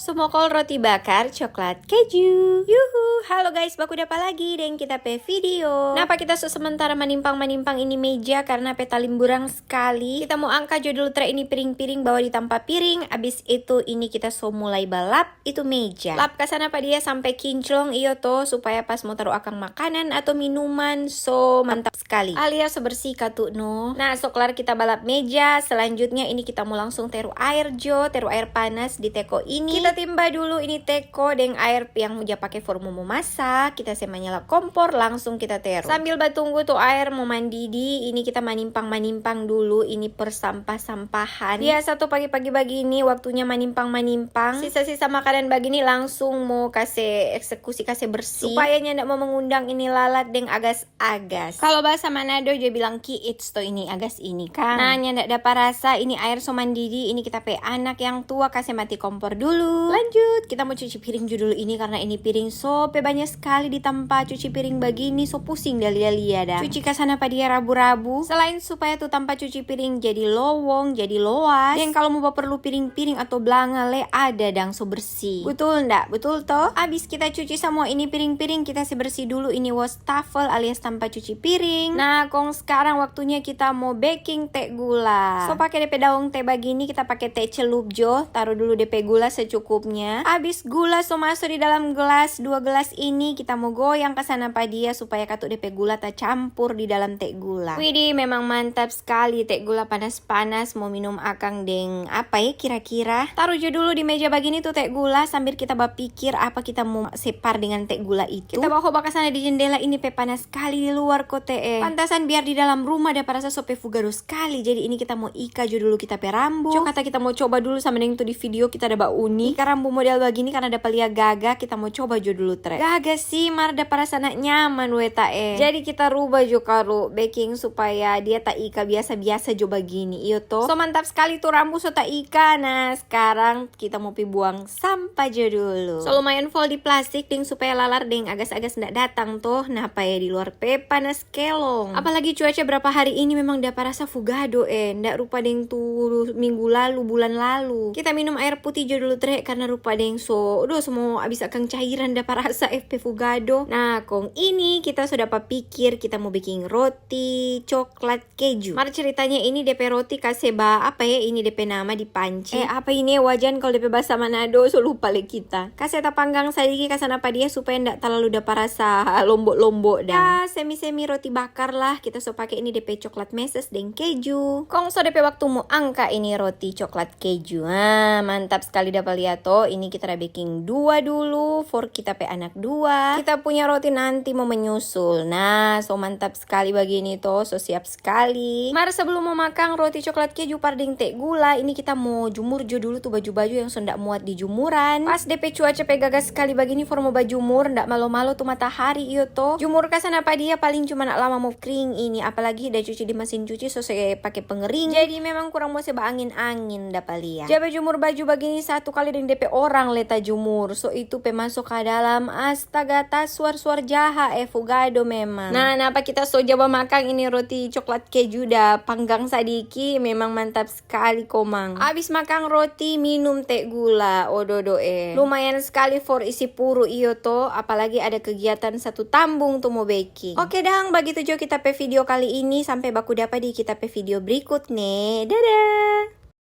Sumokol roti bakar coklat keju. Yuhu, halo guys, baku dapat lagi dan kita pe video. Napa kita sementara manimpang ini meja karena peta limburang sekali. Kita mau angkat judul tra ini piring-piring bawa di tanpa piring. Abis itu ini kita so mulai balap itu meja. Lap kasana apa dia sampai kinclong iyo toh supaya pas mau taruh akang makanan atau minuman so mantap sekali. Alias sebersih katu no. Nah, so kelar kita balap meja. Selanjutnya ini kita mau langsung teru air teru air panas di teko ini. Kita timba dulu ini teko dengan air yang udah pakai formu mau masak. Kita sema nyala kompor langsung kita teru. Sambil batunggu tuh air mau mendidih, ini kita manimpang dulu ini persampah-sampahan. Biasa tuh pagi-pagi begini waktunya manimpang. Sisa-sisa makanan begini langsung mau kasih eksekusi kasih bersih. Supaya ndak mau mengundang ini lalat dengan agas-agas. Kalau bahasa Manado dia bilang ki it's to ini agas ini kan. Nah, ndak dapat rasa ini air so mendidih, ini kita pe anak yang tua kasih mati kompor dulu. Lanjut, kita mau cuci piring dulu ini karena ini piring sope banyak sekali di tempat cuci piring begini so pusing dalia dah. Cuci kasana apa dia rabu-rabu. Selain supaya tuh tempat cuci piring jadi lowong, jadi luas. Dan kalau mau perlu piring-piring atau belanga le ada dang so bersih. Betul ndak? Betul toh? Abis kita cuci semua ini piring-piring kita bersih dulu ini wastafel alias tempat cuci piring. Nah, kong sekarang waktunya kita mau baking teh gula. So pakai DP daun teh begini kita pakai teh celup jo. Taruh dulu DP gula secukupnya. Abis gula so masuk di dalam gelas, 2 gelas ini kita mau goyang ke sana apa dia supaya katuk DP gula tak campur di dalam teh gula. Widih, memang mantap sekali teh gula panas-panas mau minum akang deng apa ya kira-kira. Taruh jo dulu di meja begini tuh teh gula sambil kita berpikir apa kita mau separ dengan teh gula itu. Kita bawa ke sana di jendela ini pe panas sekali di luar kok teh. Pantasan biar di dalam rumah ada rasa sope fugado sekali. Jadi ini kita mau ika jo dulu kita pe rambu. Cok kata kita mau coba dulu sama dengan tuh di video kita ada uni. Ika rambu model begini karena ada pelia gagah kita mau coba jo dulu trek. Gagah sih mar ada rasa nak nyaman weta Jadi kita rubah jo karo baking supaya dia tak ika biasa-biasa jo begini. Iyo toh. So mantap sekali tuh rambu so tak ika. Nah, sekarang kita mau pi buang sampah jo dulu. So lumayan full di plastik ding supaya lalar ding agas-agas ndak datang tuh. Nah, apa ya di luar pe panas kelong. Apalagi cuaca berapa hari ini memang dapat rasa fugado ndak rupa ding tuh minggu lalu bulan lalu. Kita minum air putih jo dulu trek karena rupa ding so semua abis akan cairan dapat rasa FP fugado. Nah, kong ini kita sudah pikir kita mau bikin roti coklat keju. Mar ceritanya ini DP roti kasih apa ya ini DP nama di panci. Apa ini wajan kalau DP bahasa Manado so lupa le kita. Kasih panggang sedikit kasana apa dia supaya ndak terlalu dapat rasa lombok-lombok dah. Semi-semi roti bakar lah kita so pakai ini DP coklat meses dan keju. Kong so DP waktu mau angka ini roti coklat keju. Mantap sekali dapat lihat toh. Ini kita udah baking 2 dulu for kita pe anak 2. Kita punya roti nanti mau menyusul. Nah, so mantap sekali begini toh. So siap sekali. Mar sebelum mau makan roti coklat keju parding teh gula, ini kita mau jumur jo dulu tuh baju-baju yang so ndak muat di jumuran. Pas DP cuaca pe gagas sekali begini for mau bajumur ndak malu-malu tuh matahari iyo toh. Jumur kasan apa dia paling cuma nak lama mau kering ini, apalagi udah cuci di mesin cuci so saya pakai pengering. Jadi memang kurang mau seba angin-angin dapat lihat. Jabe jumur baju begini 1 kali dengan DP orang leta jumur. So itu pe masuk ke dalam astaga tas suar-suar jaha fugado memang. Nah, apa kita so coba makan ini roti coklat keju dah panggang sadiki memang mantap sekali komang. Abis makan roti minum teh gula. Ododo lumayan sekali for isi puru iyo toh, apalagi ada kegiatan satu tambung tuh mau baking. Oke dang, begitu jo kita pe video kali ini sampai baku dapat di kita pe video berikut nih. Dadah.